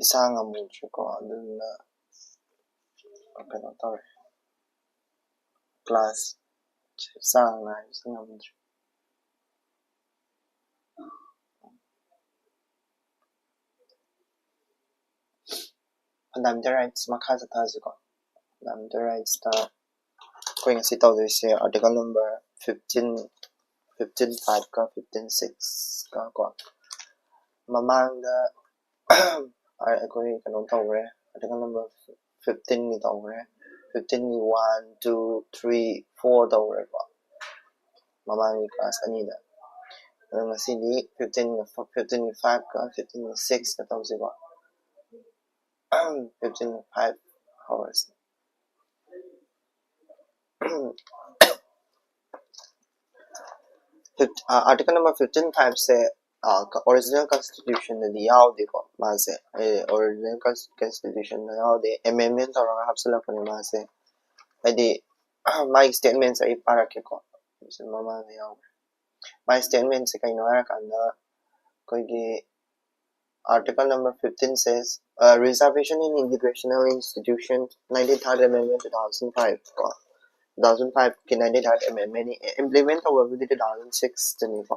이상한 문제가 누나 그냥 따로 클래스 상나 이상한 문제 남들한테 막 하자 다지고 남들한테 going to sit out this article number 15 15.5 ka 15.6 ka ko mamangda ako'y kanong tawre article number 15 ni tawre 15 ni 1 2 3 4 tawre ko mamang class anida ngasi ni 15 ni 5 ka 15 ni 6 ka tawsi ko 15 ni 5 hours article number 15.5 से original constitution the yaw de ko ma se original constitution the yaw de amendment or hapsala ko ni ma se adi my statement sa ipara ke ko so mama de yaw my statement se kai no ara kan da koi gi article number 15 says reservation in educational institutions 93rd amendment 2005 ko 2005 के 93rd amendment implement over with 2006 tani ko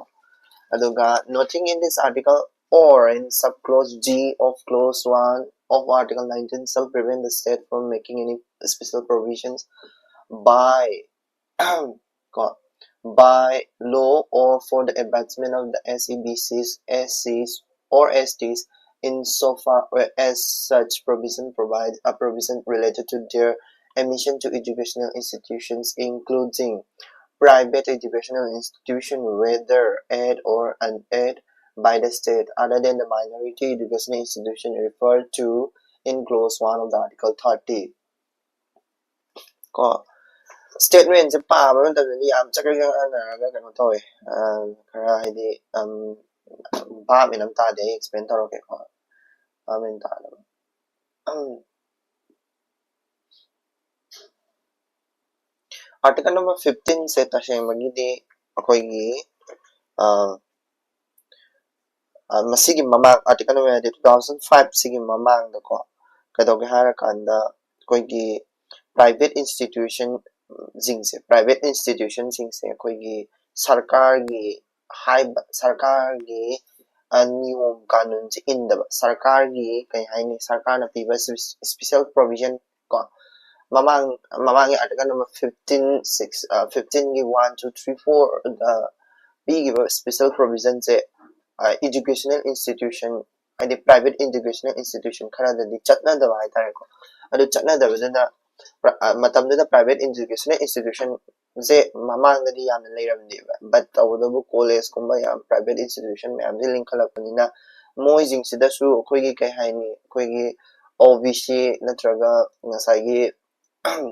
aduga noting in this article or in subclause G of clause 1 of article 19 shall prevent the state from making any special provisions by by law or for the advancement of the SEBCs, SCs or STs insofar as such provision provides a provision related to their admission to educational institutions including private educational institution whether aided or unaided by the state other than the minority educational institution referred to in clause 1 of the article 30 ko statement se pa ba ta ni am cha ka na ga ka no to e kara hidi ba mi nam ta de explain ta ro ke ko ba min ta la article number 15 se ta she magi de akoi gi masigi mamang article number 2005 sigi mamang da ko kadoge hara kanda koi gi private institution jingse private institution jingse koi gi sarkar gi sarkar gi niyom kanun se indaba sarkar gi kai haini sarkar na piba special provision ko mamang article number 15 6 15 gi 1 2 3 4 big special provision se educational institution adi private educational institution khara da di chatna da hai tare ko adu chatna da bajana matam da private educational institution je mamang da di yam leiram de but awdabu college kumba yam private institution me am link khala panina moi jing sida su khoi gi kai haini khoi gi OBC natraga ngasai gi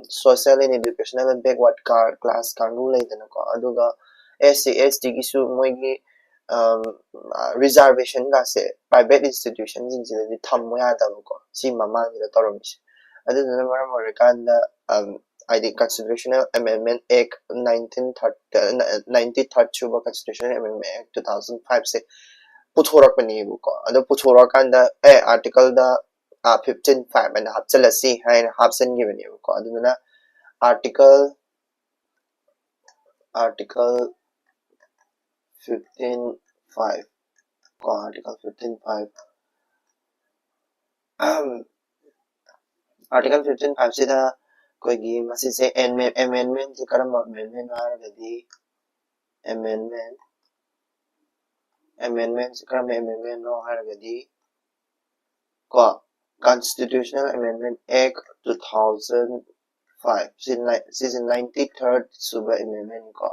social and educational and backward class kangu leidana ko aduga SC ST gi su moi gi reservation ga se private institution jing se di thammo ya da ko si mamang gi da torom si aduna maram orikan da ID Constitutional Amendment Act 93rd chuba Constitutional Amendment Act 2005 se puthorakpani ko adu puthorakanda article da 15.5 and hapchalasi haina hapsan gi bani ko aduna article 15.5 ko article 15.5 article 15.5 sida koi gi masi se amendment se karam amendment haragadi amendment se karam amendment no haragadi ko Constitutional Amendment Act 2005 is 93rd suba amendment ko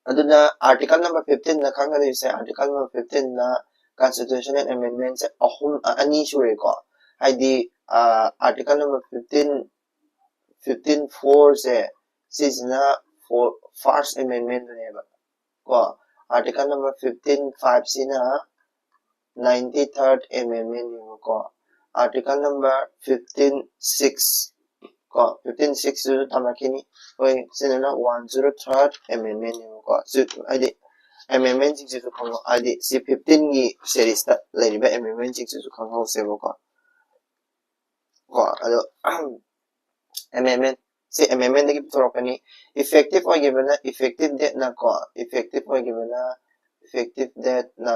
aduna article number 15 na khanga se article number 15 na Constitutional Amendment se ani shure ko haidi article number 15.4 se sisna for first amendment ne ba ko article number 15.5 sina 93rd amendment ne ko article number 15.6 ko 15.6 su tamakini oi sina na 103rd amendment ne ko so adi amendment jingsisu khangho adi si 15 gi series ta leriba amendment jingsisu khangho sebo ko ado amendment si amendment dagi torokani effective o gibana effective date na ko effective o gibana effective date na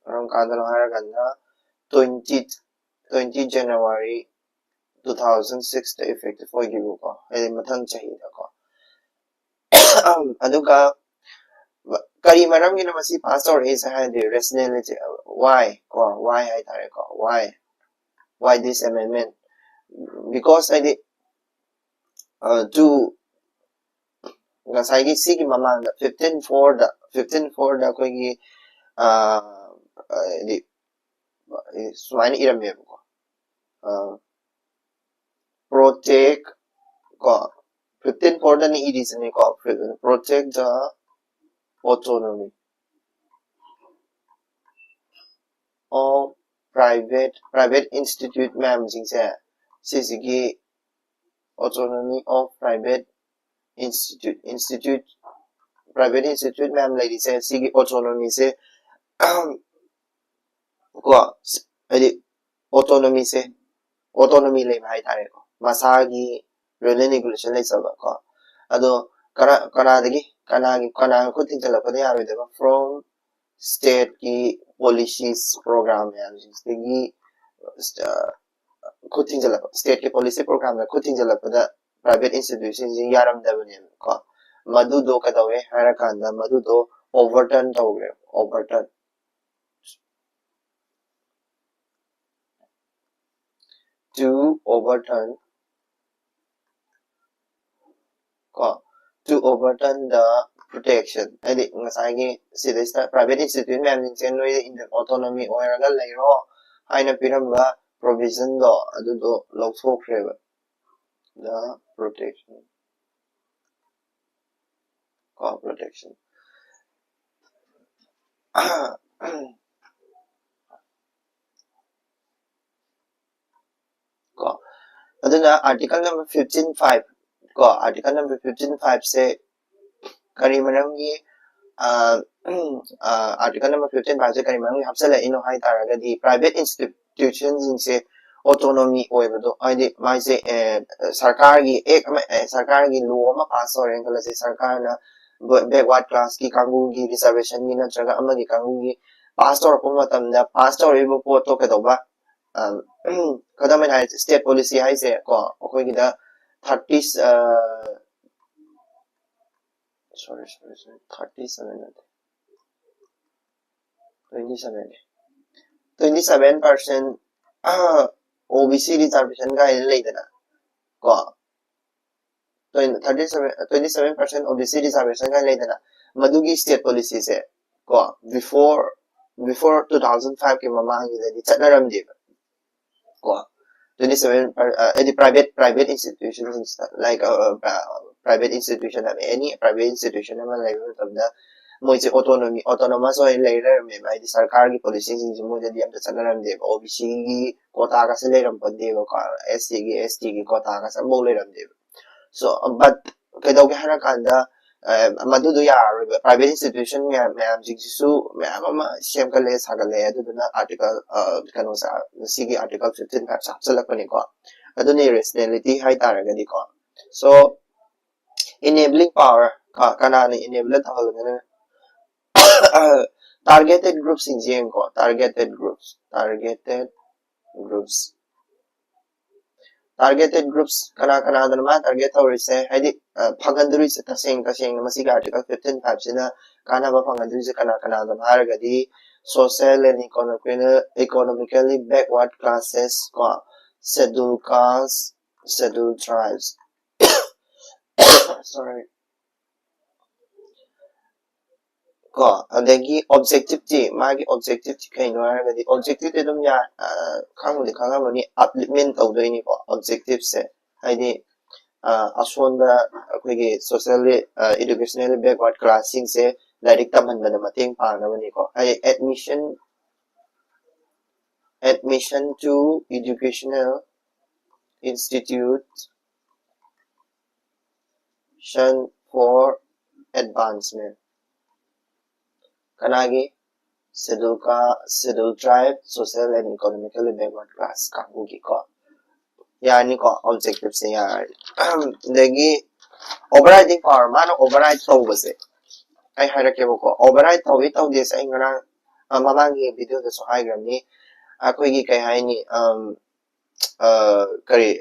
rong kadalo haraganda 20 January 2006 ta effective o gibu ko ay mathang chahi da ko aduga kari maram gi na masi pass or is had the rationality why hay tare ko why this amendment because I did to ngasagi sigi mamang 15 for da ko gi di sumaini iram ye ko protect ko 15 for da ni is ni ko protect the autonomy of private institute ma'am jingse sisigi autonomy of private institute private institute ma'am lady say sigi autonomy se ko adi autonomy le hai tare ko masagi rule and regulation le saba ko ado kana ko tin chala pade yawe de from state ki policies program ya jigi ko tin chala state ki policy program la ko tin chala pada private institutions yaram da bane ko madu do ka dawe hara kanda madu do overturn tawre overturn to overturn the protection adi ngasagi sidesta private institute ma'am in the autonomy oiraga leiro haina piramba provision do adu do lawthokhreba the protection protection aduna article number 15.5 article number 15.5 say kari maramgi article number 15.5 say kari maramgi hapsala ino hai taraga di private institutions in say autonomy oibado aidi mai say sarkar gi law ma pass oren kala say sarkar na backward class ki kangu gi reservation ni na traga amagi kangu gi pass or ko matamda pass or ibo po to kedoba kadamai hai state policy hai se ko akoi gi da 30 sorry 27% OBC reservation ga leidana ko 27% OBC reservation ga leidana madugi state policy se ko before 2005 ke mamang gi di chanaram di ko 27 any private institutions like private institution any private institution ama level of the moise autonomous oil later me by the sarkar ki policies in moise di am chanaram de OBC gi quota ka se leram pande ko ST gi quota ka sa mo leram de so but kaidaw ge hara kanda madudu ya private institution ma'am jigsu ma'am ama shem kale sagale aduna article kano sa sigi article 15 ka chapsalakani ko aduni rationality hai taraga di ko so enabling power kanani enable tawalgana targeted groups in jeng ko targeted groups kana dana target tawrise haidi phaganduri se taseng masi article 15.5 sina kana ba phaganduri se kana dana haragadi social and economically backward classes ko scheduled castes scheduled tribes sorry ko adagi objective ti magi objective ti kaino haragadi objective te dum ya khangmani upliftment tawdoini ko objective se haidi asonda akhoi socially educationally backward classing se direct tamhanbana mateng pangnabani ko ai admission to educational institution for advancement kanagi scheduled tribe, social and economically backward class kangugi ko. Yani ko objective se yari. Dagi overriding power mano override tawbase. Ay harake ko override tawdi sa ingana mamangi video da so haigrami akoigi kay haini kari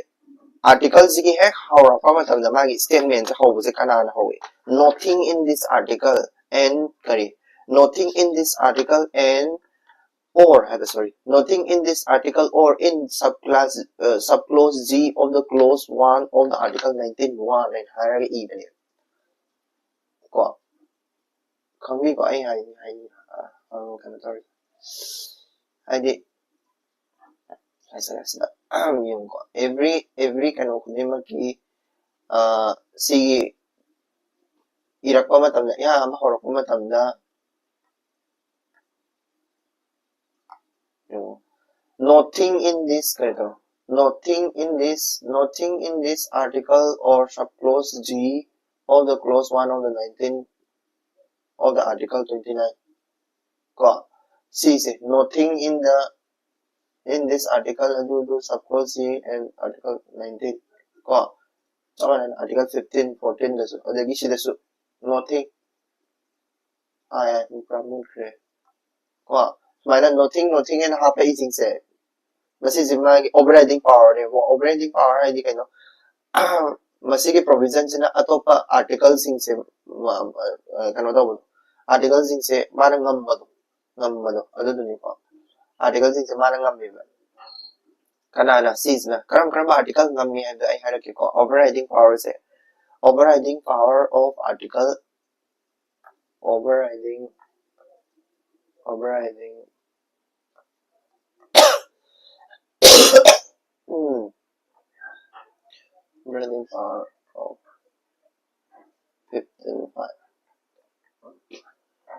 article sigi hek hawrapa matamda magi statement hawbase kanana hawi. Nothing in this article and kari nothing in this article and or nothing in this article or in subclause G of the clause 1 of the article 19(1) and higher even ko kami ko ay sorry ay yung ko every kano kundi magi sige irak pa matamda mahorok pa matamda nothing in this nothing in this article or subclause G of the clause 1 of the 19 of the article 29 ko see nothing in this article do subclause G and article 19 ko article 15 14 dasu adagi sida su nothing problem clear ko sumana nothing and hapa ising se masigi magi overriding power ne overriding power ay di kayo masigi provision sina atopa article sing se kano daw article sing se marang ngambado ado dun ko article sing se marang ngambiba kanana sees na karam article ngammi and ay harake ko overriding power se overriding power of article overriding overriding power of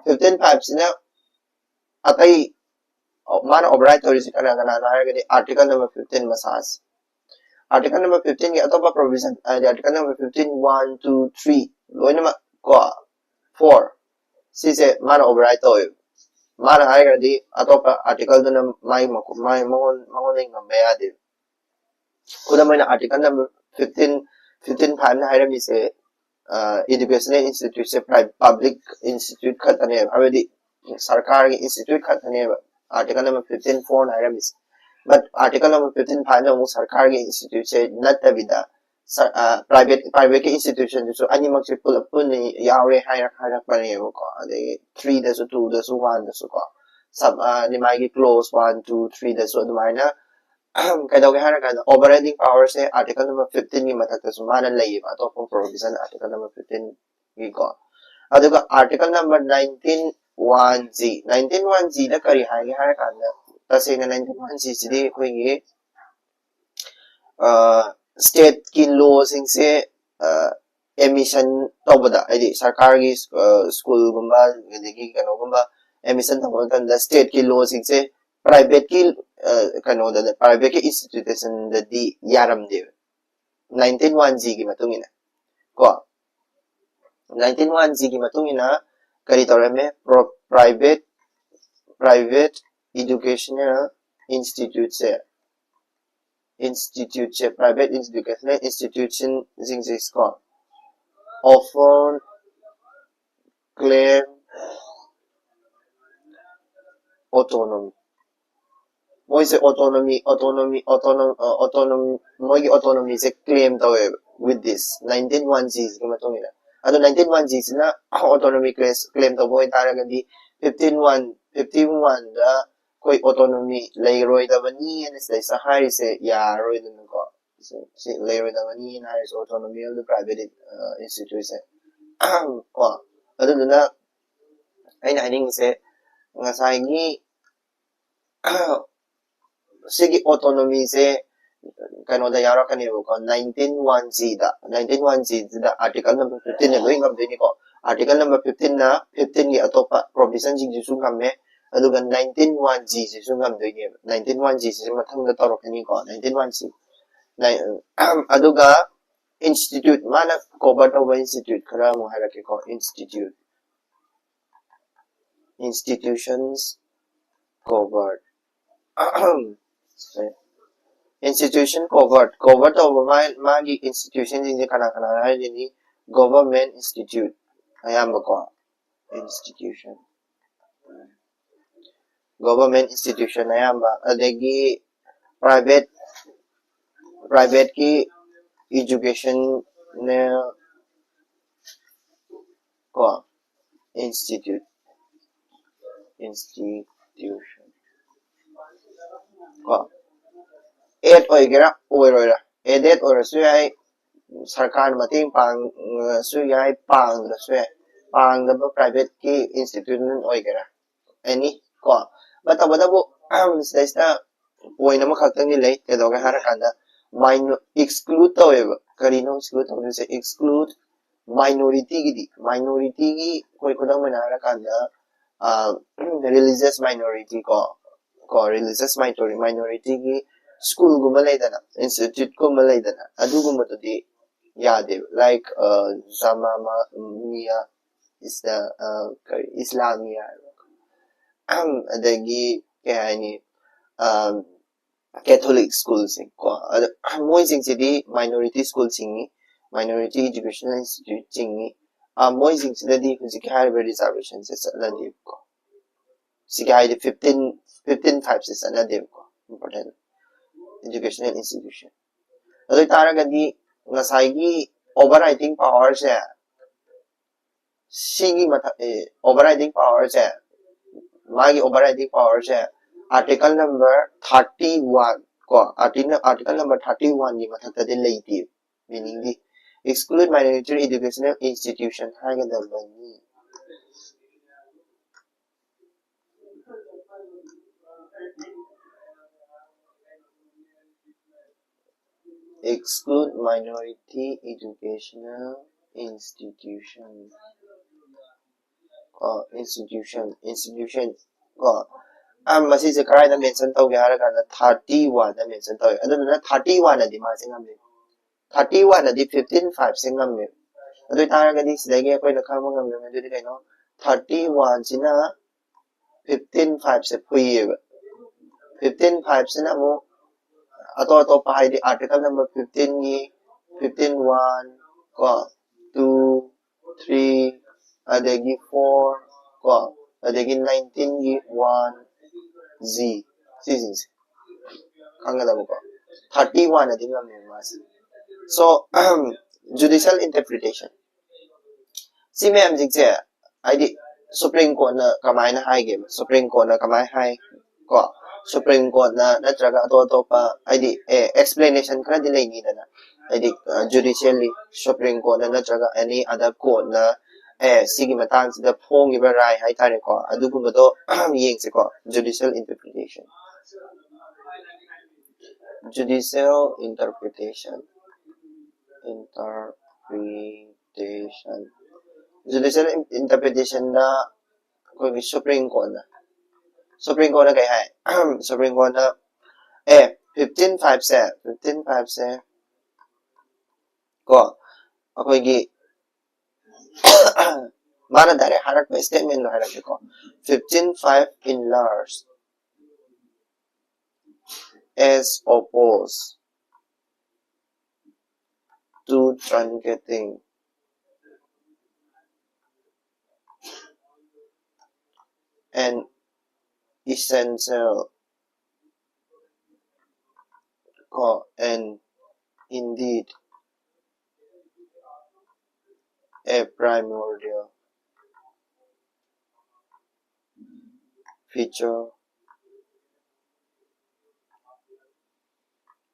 15.5 sina atay mana override to isi kana haragani article number 15 masas article number 15 gi atopa provision article number 15 1 2 3 loina ko 4 sise mana override to mana haragani atopa article dun mai mongon ngambaya di kuna mana article number 15 5 na harami se educational institute se public institute khatane already sarkar ki institute khatane article number 15 4 na harami but article number 15 5 na mo sarkar ki institute se natabida private ki institution so animal se pull up ni yaure hayak pa ne ko ade 3 da so 2 da so 1 da so ko sub ni mai ki close 1 2 3 da so dumaina kaidaw kay harakan overriding power se article number 15 gi matakta sumana lay ba to provision article number 15 gi ko aduga article number 19(1) da kari hagi harakan tase na 19(1) sidi ko gi state ki law sing se emission tawbada adi sarkar gi school gumba gi kano gumba emission tawbada da state ki law sing se private ki kano da private ki institution da di yaram de 19(1) gi matungina ko 19(1) gi matungina kari tawrame private educational institute se private educational institution sing ko often claim autonomy moi se autonomy moi autonomy se claim taw with this 19(1) gi matungina ado 19(1) sina autonomy claim taw boy taragandi 15(1) da koi autonomy layroi da bani and sa hari se yaroi dun ko si layroi da bani na is autonomy of the private institution ko ado duna ay na hining se ngasay gi sige autonomy se kano da yara kanebo ko 19(1) da article number 15 ne loing ngam deni ko article number 15 na 15 gi atopa provision jing ju ngamme aduga 19(1) su ngam deni 19(1) se mathang da torokani ko 19(1) aduga institute mana cover to institute khara mo harake ko institute institutions covered institution covered over magi institution in the government institute ayamba ko institution government institution ayamba adagi private ki education ne ko institution ko aid oigera oiroira aided or su ai sarkar mating pang su ai pang da su pang da private ki institution oigera any ko bata bu sida point ama khaktang ni lei ke doga har kanda minor exclude taweba karino exclude to se exclude minority gi koi kodam na har kanda religious minority ko religious minority gi school guma leidana institute guma leidana adu guma to di yade like zamamia is the islamia adagi kani Catholic schools ko moi sing city minority school singi minority educational institute singi moi sing city hujik har reservations is aladi ko sigai 15 types is aladi ko important educational institution adu taragadi ngasai gi overriding power se sigi overriding power se magi overriding power se article number 31 ko article number 31 ni mathakta de leiti meaning the exclude minority educational institution hagadabani exclude minority educational institution institution ko masi se karai da mention tau ge har kana 31 da mention tau aduna 31 adi ma singam le 31 adi 15 5 singam le adu tara di sidage koi na khama ngam le adu kai no 31 sina 15 5 se phuye 15 5 sina mo ato pa di article number 15 gi 15 1 ko 2 3 adagi 4 ko adagi 19 gi 1 Z seasons kangada ko 31 adi ngam mas so judicial interpretation si ma'am jikse id supreme court na kamai na hai game supreme court na kamai hai ko supreme court na natraga to pa id explanation kra dilay ni na id judicially supreme court na natraga any other court na sige matang sida phong iba rai hai tare ko adugumba do yeng se ko judicial interpretation judicial interpretation judicial interpretation na ko supreme court na kay hai supreme court na 15 5 se ko akoi gi mana dare harak ba statement lo harak ko 15 5 enlarged as opposed to truncating an essential and indeed a primordial feature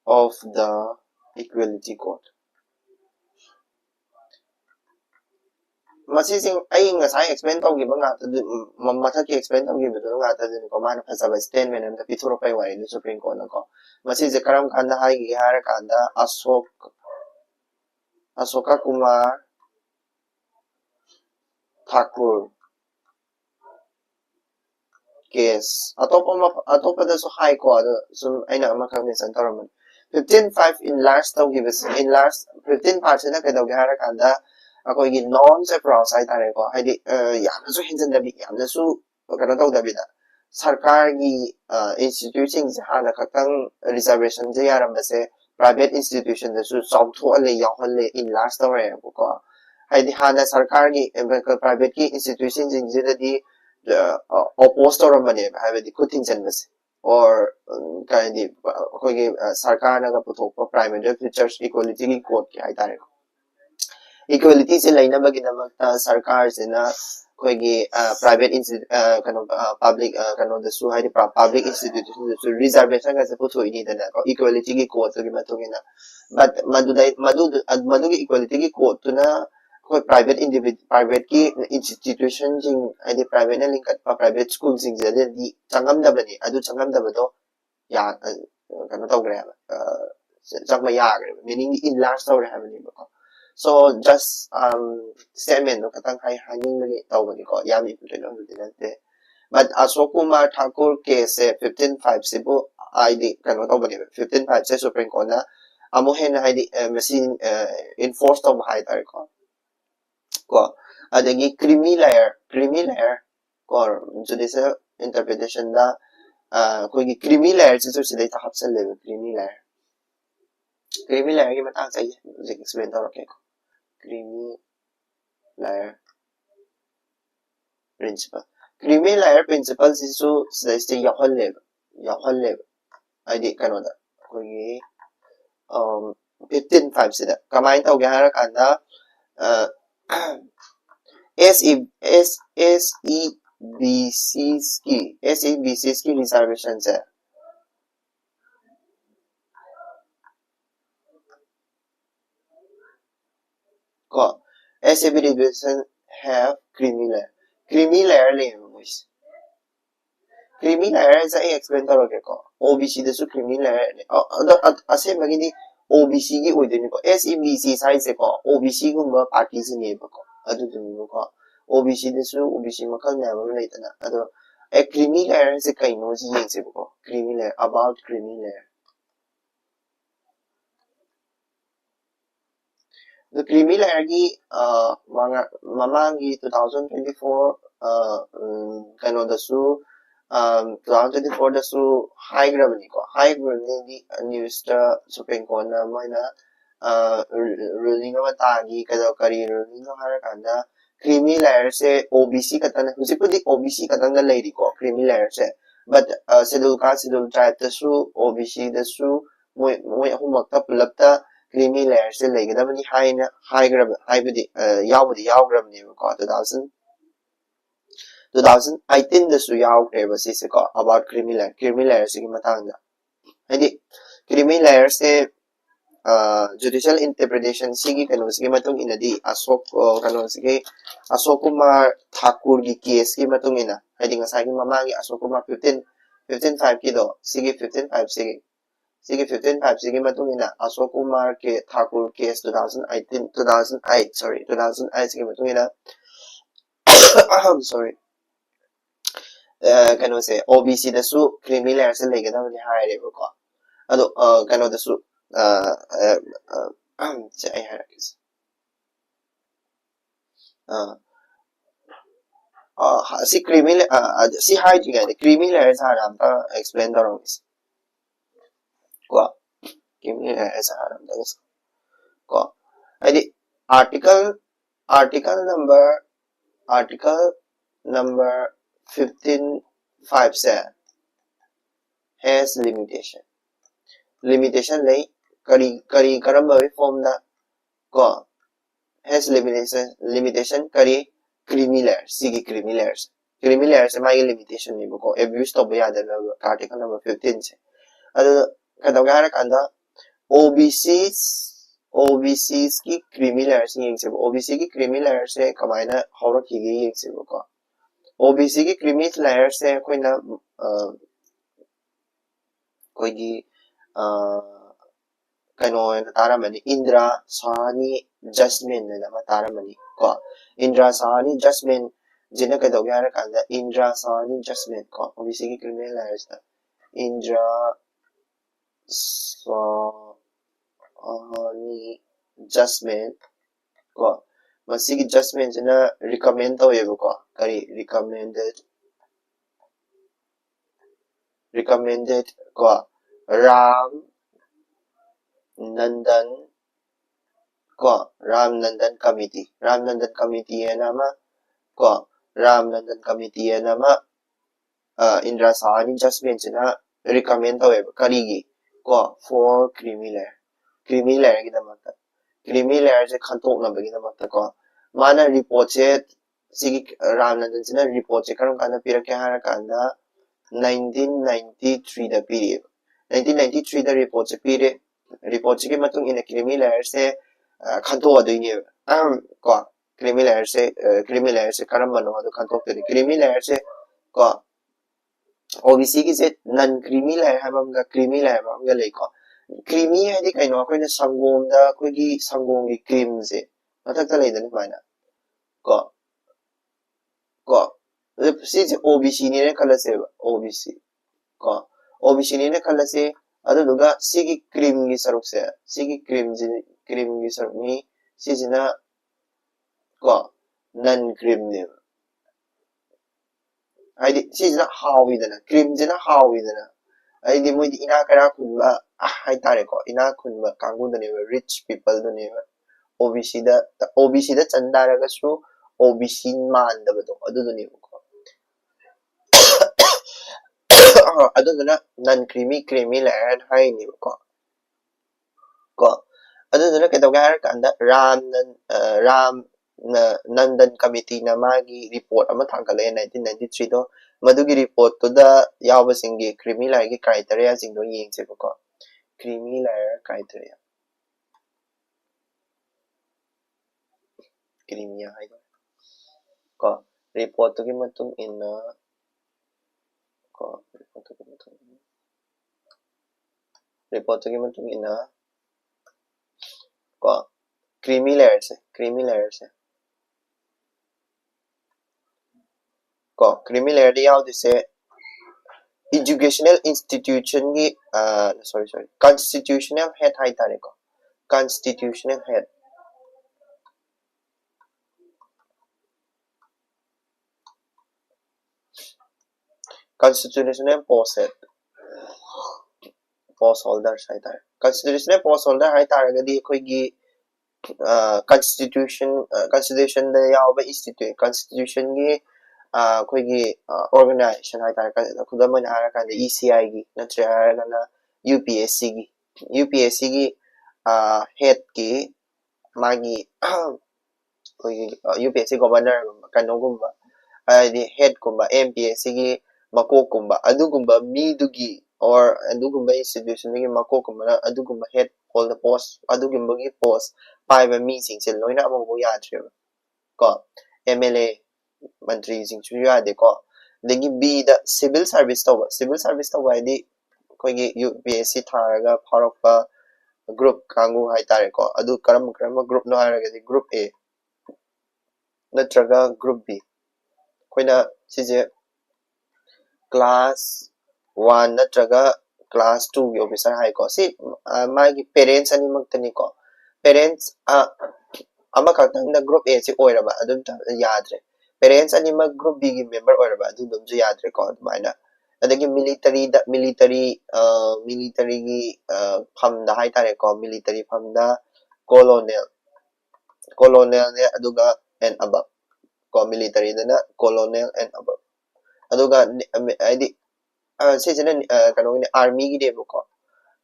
of the equality code. Masising ay ngasay explain tau giba nga mathaki explain tau giba do nga tadin ko man phasa ba statement na pituro pay wai ni supreme court ko masise karam kanda hai gi har kanda asoka kumar thakur case atopa da so high ko so ay na makang mention taraman 15 5 enlarged tau giba enlarged 15 percent na kadaw gi har kanda ako gi non se process ay tare ko hadi yamna su hinjan da bi yamna su kano tawdabida sarkargi instituting hana khatang reservation je yarambase private institution da su chawthoale yawhalle in last tawre ko haidi hana sarkargi private ki institution jing je di oppose tawramane haibadi kuting janbase or kind of sarkar naga puthokpa primary features equality ki code ki haitare equality se laina bagidamata sarkar sena koigi private kind of public kind of the su haidi public institution su reservation ga se putho ini dana equality ki code gi matungina but madu ki equality ki code tuna koi private individual private ki institution jing haidi private na link private school jing je di changam dabani adu changam dabado ya kind of tawgre changma ya meaning in large tawre habani ko so just statement no katang hai haning ni tawani ko yami putin no dinante but Ashok Kumar Thakur case 15/5 sibu id kano tawani 15/5 se supreme court na amo hen haidi machine enforce to hai tar ko adagi creamy layer ko judicial interpretation da कोई creamy layer से तो सीधे तो हफ्ते ले creamy layer की बात चाहिए मुझे explain तो रखें creamy layer principle से तो सीधे याहल ले आईडी कनो दा कोई 15/5 से दा कमाइन तो क्या है कांदा SEBCs की reservations है को SEB reservation have creamy layer ले guys creamy layer ऐसा ही explain करोगे को OBC दसु creamy layer असे मगिनी OBC की वही देनी को SEBC साइड से को OBC को म पार्टी से नहीं बको अदु देनी को OBC दसु OBC मकल में हम नहीं तना अदु a creamy layer से कहीं नो जी ये से बको creamy layer about creamy layer the creamy layer की ममांगी 2024 कनो दसु 2024 दसु high gravity को high gravity news ता सुप्रीम कोर्ट ना मैंने ruling का बतागी कदो करी ruling का हर कांदा creamy layer से OBC कतन मुझे पुदी OBC कतन का लेडी को creamy layer से but schedule tribe दसु OBC दसु मोय अहु मक्ता पुलप्ता creamy layer से लेके दा बनी high gravity याव gravity को 2018 दसु याव gravity से को about creamy layer से की मतंगा है creamy layer से judicial interpretation sigi kano sige matung ina di Ashok Kumar Thakur gi case ki matung ina hadi ngasai gi mamangi Ashok Kumar 15/5 ki do sige 15/5 sige matung ina Ashok Kumar ke Thakur case 2008 sige matung ina sorry kano se OBC da su creamy layer se lege da ni haire ko ado kano da su say I had see creamy see hide again creamy layers are explain the wrong ko creamy layers are ko adi article number 15/5 से has limitation lay kari karamba form da ko has limitation kari creamy layers sigi creamy layers ma limitation ni ko abuse to ya da article number 15 se adu kada gara kanda OBCs ki creamy layers ni se OBC ki creamy layers se kamaina horo ki gi se ko OBC की creamy layer से कोई ना कोई की कनो तारा money Indira सानी जस्मिन ने ना तारा मनी को इंद्रा सानी जस्मिन जिन्हें कह दोगे यार कहता इंद्रा सानी जस्मिन को OBC की creamy layers था इंद्रा सानी जस्मिन को मसी की जस्मिन जिन्हें recommend तो ये को करी recommended recommended ko Ram Nandan ko Ram Nandan committee nama ko Ram Nandan committee nama Indra Sahani judgment na recommend taweba karigi ko for creamy layer gi damakta creamy layer se khantoknabagi damakta ko mana report se sigi Ram Nandan sina report se karam kana pirake hara kanda 1993 da piri 1993 da report se piri report se ki matung ina creamy layer se khantok adoine ko creamy layer se karam bano adu khantok tari creamy layer se ko OBC ki se non creamy layer habamga creamy layer habamga leiko creamy haidi kaino akoina sangom da koigi sangom gi cream se mathakta leidani mana ko ko si OBC ni ne khalase OBC ko OBC ni ne khalase adu duga sigi cream gi saruk se sigi cream gi saruk ni sijina ko non cream ne haidi sijina hawidana cream jina hawidana haidi moidi ina kara kunba hai tare ko ina kunba kangu dane rich people dane OBC da chandara ga su OBC man da bado adu dane ko adu dana non creamy layer hai ni ko adu dana ke doga har kanda Ram Nandan committee na magi report ama thangkale 1993 do madugi report to da yawa singi creamy layer gi criteria sing do yeng se ko creamy layer criteria creamy hai ko report to gi matung ina ko report to gi matung ina ko creamy layer se ko creamy layer di yaw dise educational institution gi constitutional head hai tare ko constitutional head constitutional post holders hai tare constitutional post holder hai tare gadi khoi gi constitution da yaw ba institute constitution gi khoi gi organization hai tare khudam na ara kan ECI gi natre ara kana UPSC gi head ki magi khoi gi UPSC governor kano gumba di head kumba MPSC gi makok kumba adugumba mi dugi or adugumba institution gi makok kumba adugumba head hold the post adugumba gi post paiba mi sing se loina amu yadre ko MLA mantri sing chu yade ko degi B da civil service tawa di khoi UPSC tharaga pharokpa group kangu hai tare ko adu karam group no haraga di group A natraga group B koina sije class 1 natraga class 2 gi officer hai ko si magi parents ani maktani ko parents ama kaktang na group A si oiraba adum yadre parents ani mag group B gi member oiraba adum ju yadre ko admaina adagi military gi phamda hai tare ko military phamda colonel ne aduga and above ko military dana colonel and above aduga adi sijina kano ni army gi debu ko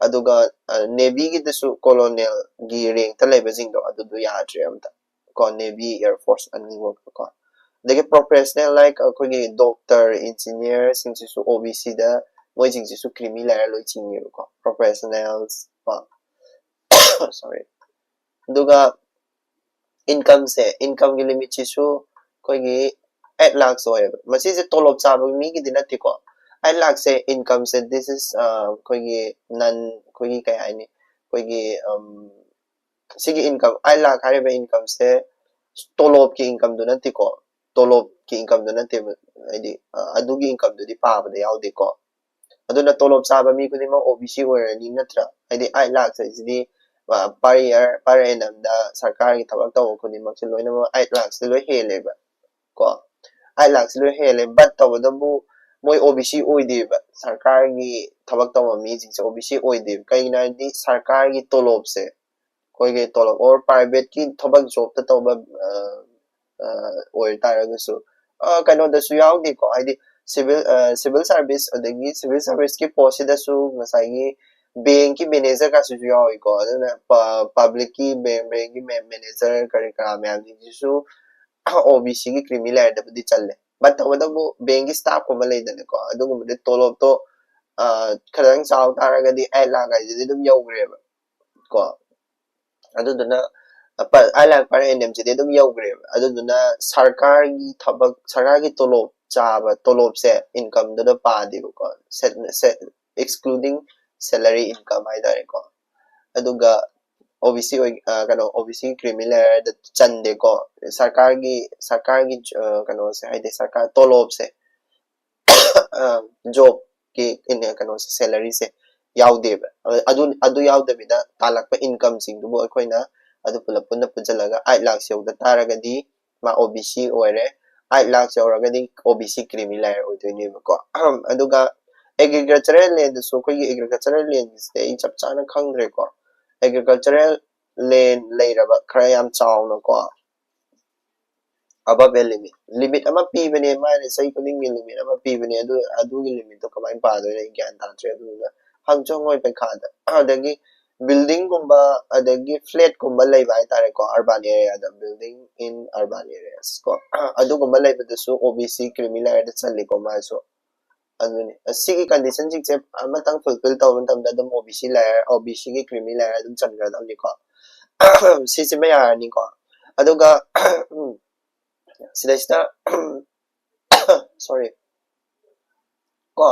aduga navy gi dasu colonel gi rank ta leba jing do adu du yadre amta ko navy air force ani work ko dagi professional like ko gi doctor engineer sing su OBC da moi jing su creamy layer loi ching ni ko professionals pa sorry aduga income gi limit su ko gi 8 lakhs oiba masi se tolop chaba mi gi dinati ko 8 lakhs se income se this is ko gi non ko gi kai ai ni ko gi sigi income 8 lakh hariba income se tolop ki income do nanti ko tolop ki income do nanti adi adugi income do di pa ba yaw de ko aduna tolop chaba mi kudi ma OBC oirani natra adi 8 lakhs se di per year per annum da sarkar gi thabak taw kudi mak se loina 8 lakhs se loi hele ba ko 8 lakhs loi hele but taw da bu moi OBC oideba sarkar gi thabak taw mi jing se OBC oideb kaina di sarkar gi tolob se koi ge tolob or private ki thabak job ta taw oil taraga su kaino da su yaw di ko ai civil service adagi civil service ki post da su ngasai gi bank ki manager ka su yaw ko aduna public ki bank ki manager kari ka me ji su OBC ki criminal da di challe but wada bu bank ki staff ko malai da ko adu ko de tolob to kharang chaw taraga di ai la ga ji dum yaw gre ba ko aduna island par NM ji dum yaw gre aduna sarkar gi thabak sarkar gi tolob chaba tolob se income da pa di ko set excluding salary income ai da ko aduga OBC kano OBC criminal da chande ko sarkar gi kano se ai de sarkar tolob se job ki in kano salary se yaw de adu yaw de bida talak pa income sing du boy koina adu pulap punna punjalaga 8 lakh sew da taraga di ma OBC oire 8 lakh sew raga di OBC criminal oidoi ko aduga agricultural land so ko agricultural land se chap chana khangre ko agricultural land leiraba khara yam chawna ko above a limit ama pibane mane sai ko ning limit ama pibane adu gi limit to kamai pa do ne gyan ta tre adu na hangchong oi pe khada adagi building gumba adagi flat gumba lei bai tare ko urban area da building in urban areas ko adu gumba lei ba su OBC criminal da chali ko ma so aduni asigi condition jing che amatang fulfill taw tam da dum OBC layer OBC gi criminal dum changra da ni ko si si ma ya ni ko aduga sida sorry ko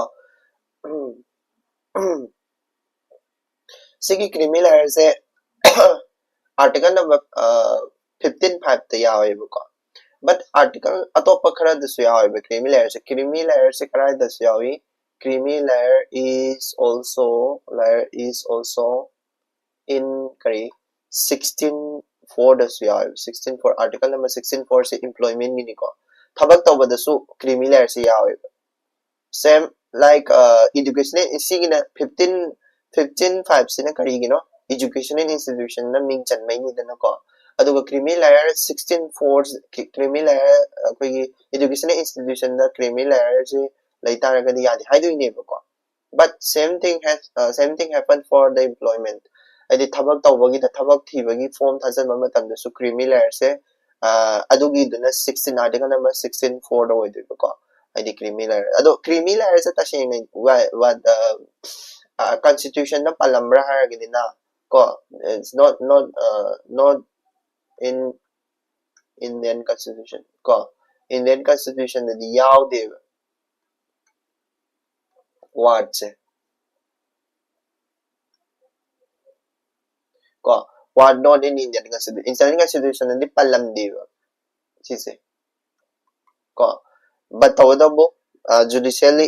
sigi criminal se article number 15.5 ta yawe ko but article atopa khara da su yawe criminal se kara da su yawe criminal is also in kari 16.4 da su yawe 16.4 article number 16.4 se employment ni ko thabak tawba da su criminal se yawe same like education sigina 15.5 sina kari gino educational institution na ming chan mai ni da ko aduga criminal 16.4 criminal koi educational institution da criminal se laitara ga di yadi haidu ne ko but same thing happened for the employment adi thabak tawbagi da thabak thibagi form thasan ma matam da su criminal se adugi duna 16 article number 16.4 da oidu ko adi criminal ado criminal se ta shin what constitution na palambra ha ga dina ko it's not in Indian constitution ko Indian constitution da yaw de word se ko word not in Indian constitution da palam de si se ko bataw da bo judicially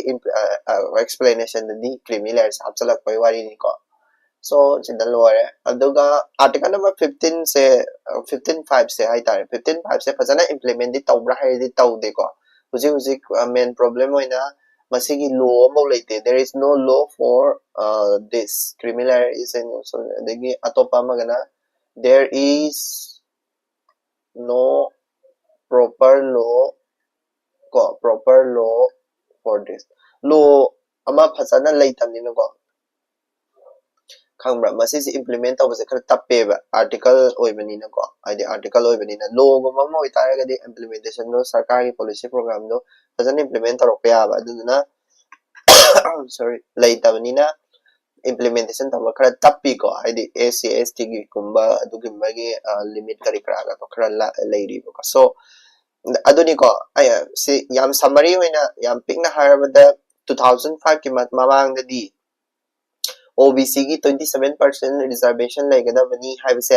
explanation da di criminal sa apsalak pay wari ni ko so chidal ware aduga article number 15 se 15.5 se hai tar 15.5 se phajana implement di tawbra hai di taw de ko huji main problem hoina masigi law mo leite there is no law for this criminal is in so degi atopa magana there is no proper law for this law ama phajana leitam ni ko khambra masisi implement tawse khara tappe ba article oibani na ko id article oibani na law go mo itara ga di implementation no sarkari policy program no phajana implement taro pa ba aduna sorry leitabani na implementation tawba khara tappi ko id ACST gi kumba adugi magi limit kari kra ga to khara leiri ko so aduni ko aya si yam summary hoina yam pikna harabada 2005 ki mamang da di OBC की 27% reservation लेगदा बनी HYBE से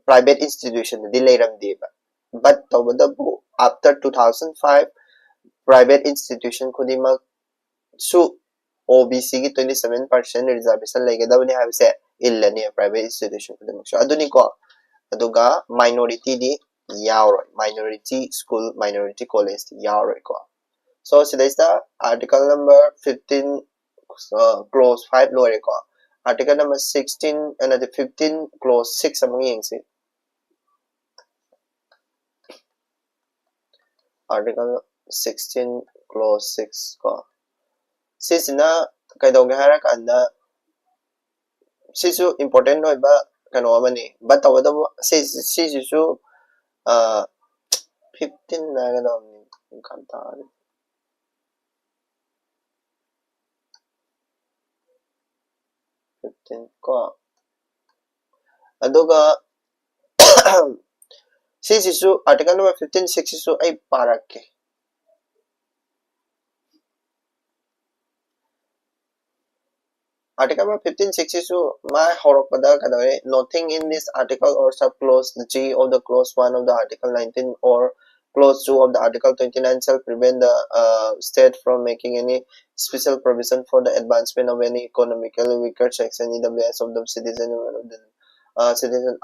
private institution di leiram deba but tawada after 2005 private institution khudima su OBC की 27% reservation लेगदा बनी HYBE से illani private institution khudima so aduni ko aduga minority di yaw minority school minority college di yaw ko so sidaysta article number 15 clause 5 lore ko article number 16 and the 15 clause 6 among yengsi article 16 clause 6 ko sisina kaidoge hara kanda sisu important oiba kano amani but awada sisu 15 na gano kanta 15 ko aduga sisu article number 15 6 sisu ai parakke article number 15 6 sisu my horokpada kadare nothing in this article or subclause G of the clause 1 of the article 19 or clause 2 of the article 29 shall prevent the state from making any special provision for the advancement of any economically weaker section in the place of the citizen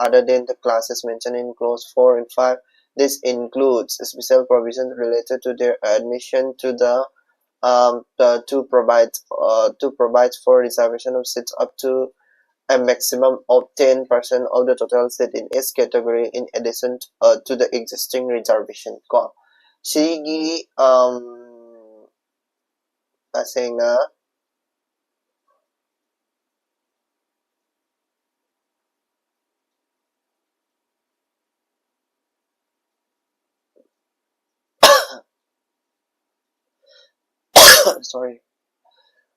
other than the classes mentioned in clause 4 and 5. This includes special provisions related to their admission to the to provide for reservation of seats up to a maximum of 10% of the total seat in each category in addition to the existing reservation ko sigi asenga sorry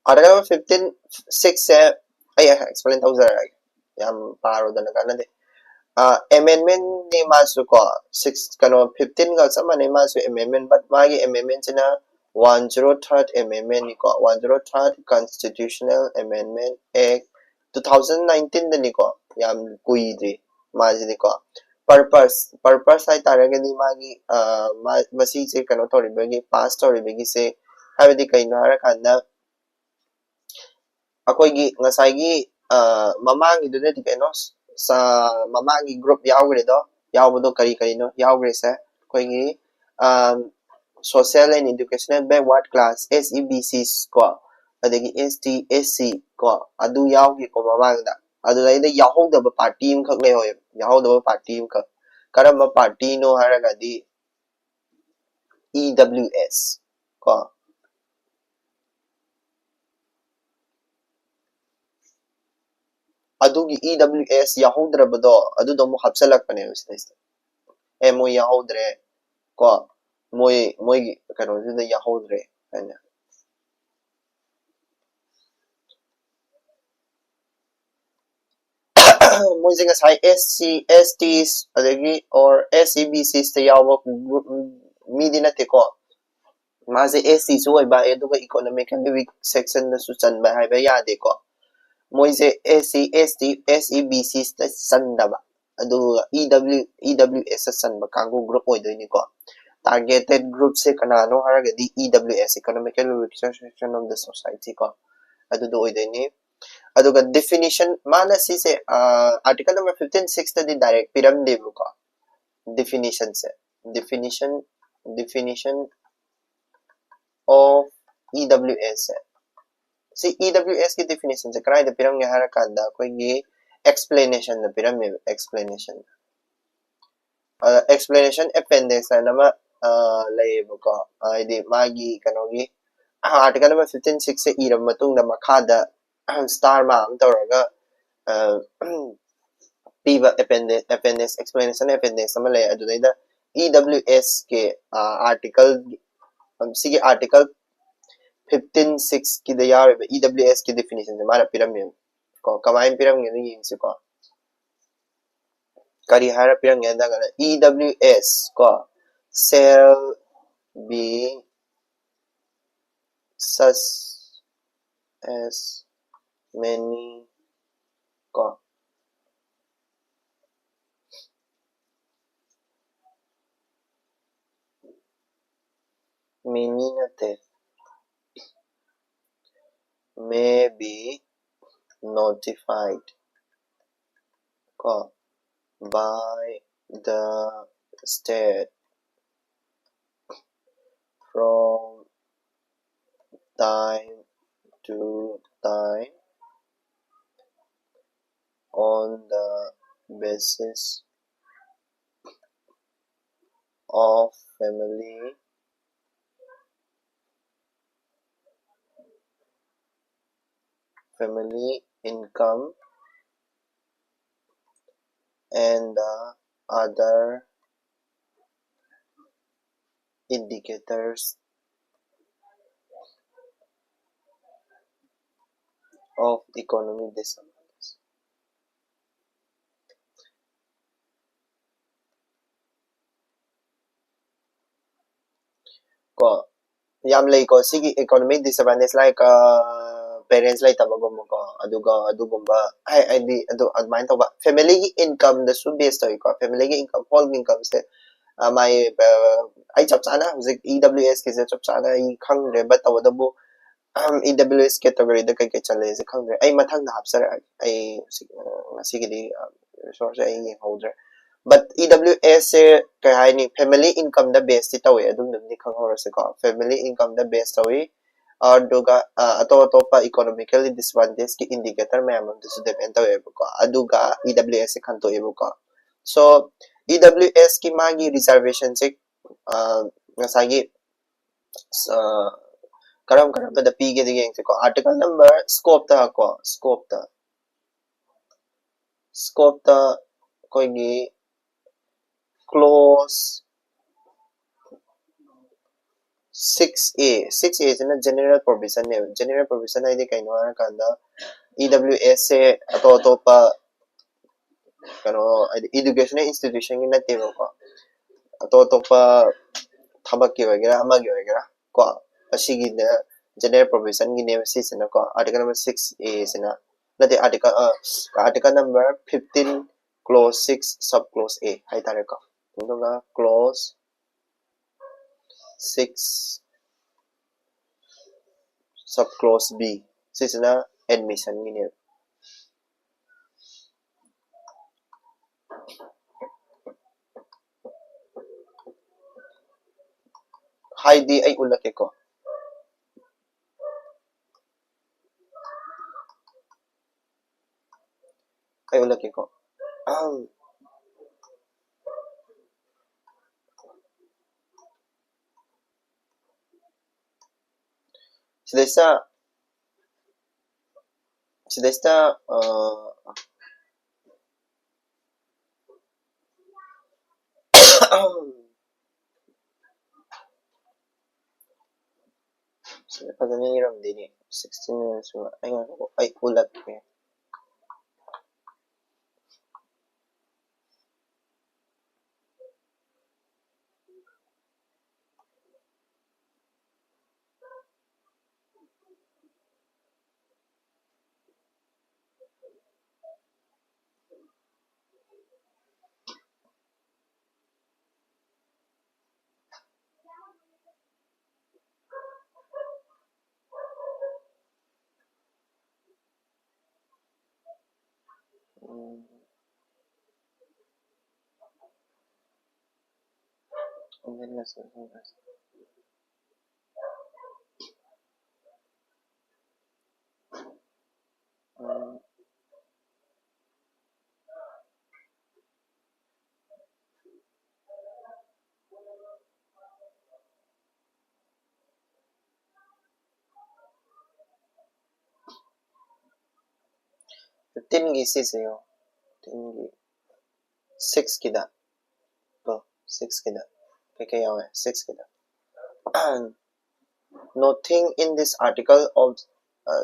article 15 6 se ay explain tau zara yam paro da na de amendment ni masu ko 6 kano 15 ga sama ni masu amendment but magi amendment sina 103rd amendment ni ko 103rd constitutional amendment act 2019 da ni ko yam kuidri maji ni ko purpose ay taragadi magi masi se kano tori bagi pass tori bagi se habidi kaino harakanda akoigi ngasagi mamangidunedi kaino sa mamangi group yaugredo yaubado kari no yaugre se akoigi social and educational backward class SEBCs ko adagi ST SC ko adu yaugi ko mamangda adulaida yahudaba party imkhak lehoy yahudaba party imkhak karamba party no haragadi EWS ko adugi EWS yahudrabado adudo mo hapsalakpane usista mo yahudre ko moy kano da yahudre kanya moy jinga sai SC STs adagi or SEBCs te yawa midina te ko mase SC su ba aduga economically weak section na su chanba haiba yade ko moise SC ST SEBCs ta sandaba aduga EWS sanba kangu group oidoini ko targeted group se kanano haragadi EWS economically weak section of the society ko adudo oidoini aduga definition mana sise article number 15 6 tadi direct piram debu ko definition se definition of EWS see EWS की definition से कराए पिरम के हर कांदा कोई ये explanation ना पिरम में explanation appendix है नमा ले बुका आइडी मागी कनोगी article number 15 6 से इरम मतुंग द मखादा star मा हम तोरगा पीवा appendix explanation appendix sama le adulaida EWS के article सिगे article 15 6 की द यार EWS की definition से मारा पिरम में ko kamain pirang ngene yingsi ko kari hara pirang ngenda gana EWS ko shall be such as many ko many nate may be notified ko by the state from time to time on the basis of family income and the other indicators of economic disadvantage. Ko yam lay ko sige economic disadvantage like parents lay tabagum ko adugumba ay di admine to ba family income the should be story ko family income whole income se my ay chap chana music EWS ke se chap chana I khang re ba taw da bu EWS category da kai kai chale se khang re ay mathang na hapsar ay sige di resource ay holder but EWS se kai hai ni family income da base ti tawe adum dum ni khang hor se ko family income da base tawe और दुगा अतो economically disadvantage की indicator मैं हम तो depend तो है बुका अदुगा EWS से खंतो है बुका so EWS की मांगी reservation से नसागी करम बता पी के दिए से को article number scope था कोई गी clause 6A is in a general provision I think I know kanda EWS से अतो pa kano educational institution की नते को अतो pa थबक की वगैरह अमा की वगैरह को अशीगी ने general provision की नेम सी से ना को article number 6A से ना नते article number 15 clause 6 sub clause A high तारे को तो का clause 6 sub clause B से ना admission की नेम हाई दी आई उल्ला के को ay ulat ko sila sila pa naniram din 16 minutes ay ulat ko online lesson 15 gi seyo 6 kida to 6 kida kaya yawa 6 kida nothing in this article of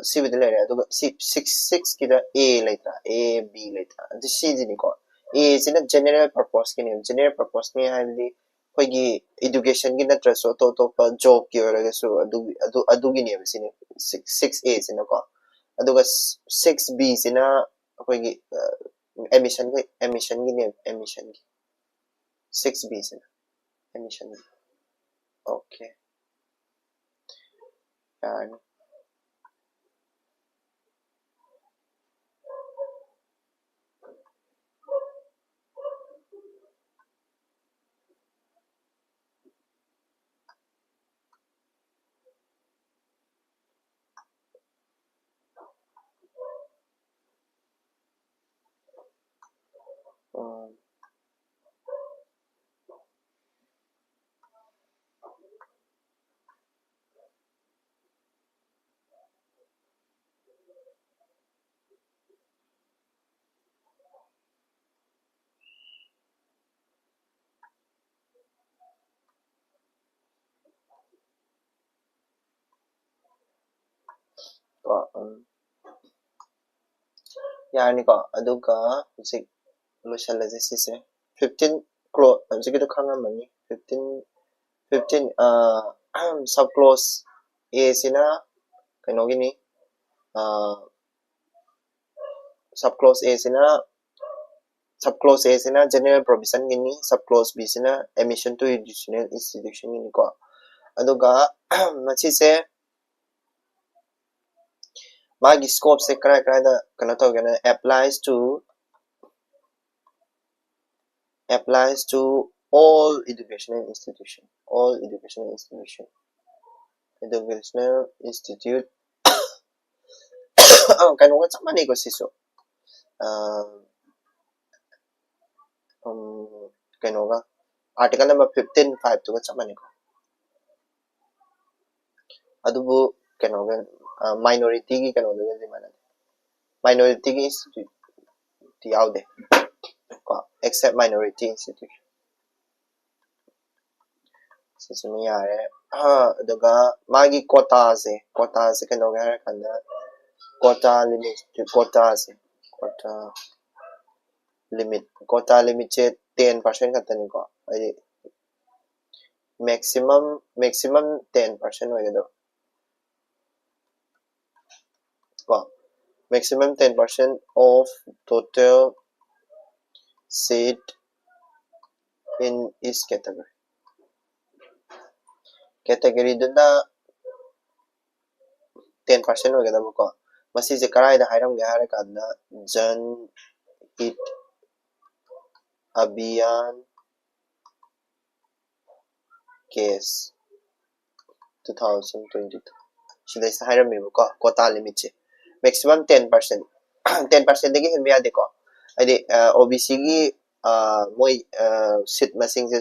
C with the area to 6 kida A later A B later this is ni ko A is in a general purpose ki general purpose ni hai koigi education gi natra so to pa job ki ora so adu gi ni sini 6A sina ko aduga 6B sina koigi emission gi ni emission gi 6B sina emission gi okay and yani ko aduga hujik loisallase sise 15 close hujik to khangamani 15 sub clause a sina kainogini sub clause a sina sub clause a sina general provision gini sub clause b sina admission to educational institution gini ko aduga machi se magi scope se kara da kana to gana applies to all educational institution educational institute kano ga chama ni ko siso kano ga article number 15 5 to ga chama ni ko adubu kano ga minority gi kano ga di mana minority gi institute ti out there ko except minority institution sisumi yare daga magi quota se kano ga kanda quota limit quota limit che 10% katani ko ai maximum 10% hoigado ko maximum 10% of total seat in each category duna 10% hoigado ko masi se karai da hairam ga hara kadna jan hit abhiyan case 2022 sida is hairam me ko quota limit che maximum 10% 10% degi hen biya de ko adi OBC gi moi seat masing se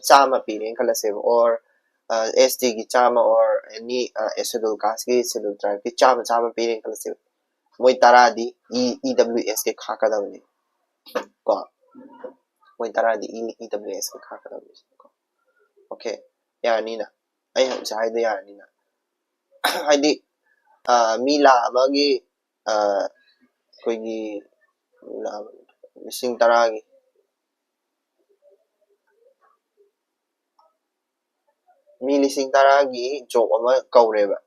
chama pi ren kala se or SD gi chama or any schedule caste gi schedule tribe gi chama pi ren kala se moi tara di EWS ke khaka da ni ko moi tara di EWS ke khaka da ni ko okay yani na ai ham sai da yani na hadi mila amagi koigi lising taragi mi lising taragi job ama kaureba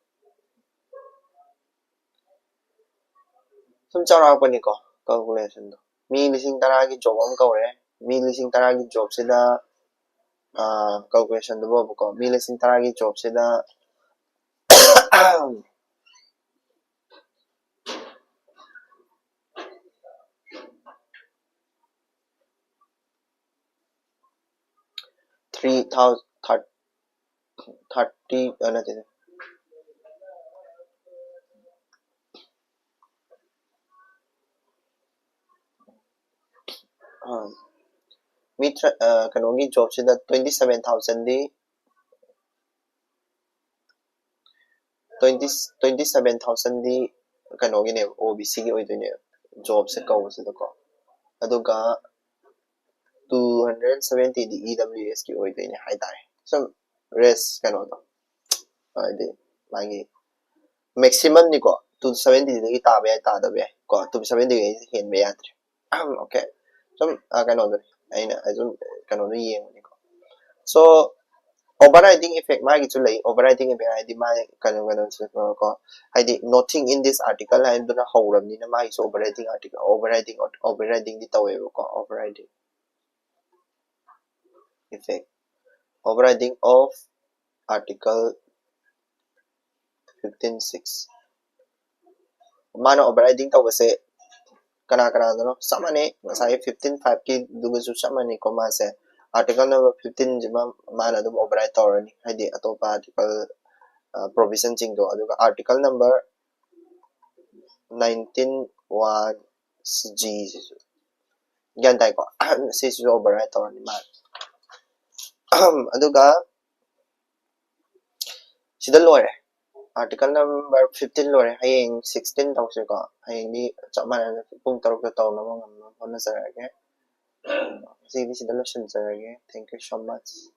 sum chara pani ko calculation do mi lising taragi job am kaure mi lising taragi job sida calculation do bo ko mi lising taragi job sida 30 another mi kanogi job sida 27,000 di 27,000 di kanogi ne OBC gi oidone job se kaw sida ko aduga 270 di EWS ki oidone haitare some rest kano do ade magi maximum ni ko 270 dagi tabe ai ta da be ko 270 dagi hen be yatre okay some kano do aina azum kano do yeng ni ko so overriding effect magi chu lei overriding effect ai di mai kano ko haidi nothing in this article and do na hauram ni na mai so overriding article overriding di tawe ko overriding effect overriding of article 15.6 mana overriding taw se kana no samane masai 15.5 ki dugu su samane ko ma se article number 15 jima mana dum override tawrani haidi atopa article provision ching do aduga article number 19 1 g gyan tayo ko. Sisi override tawari man. Aduga, sida lore. Article number 15 lore. Hayeng 16 tawsi ko. Hayeng di, man pung tarok na taon na mga mga sarage. Sige, sida lo siya sarage. Thank you so much.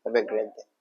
Have a great day.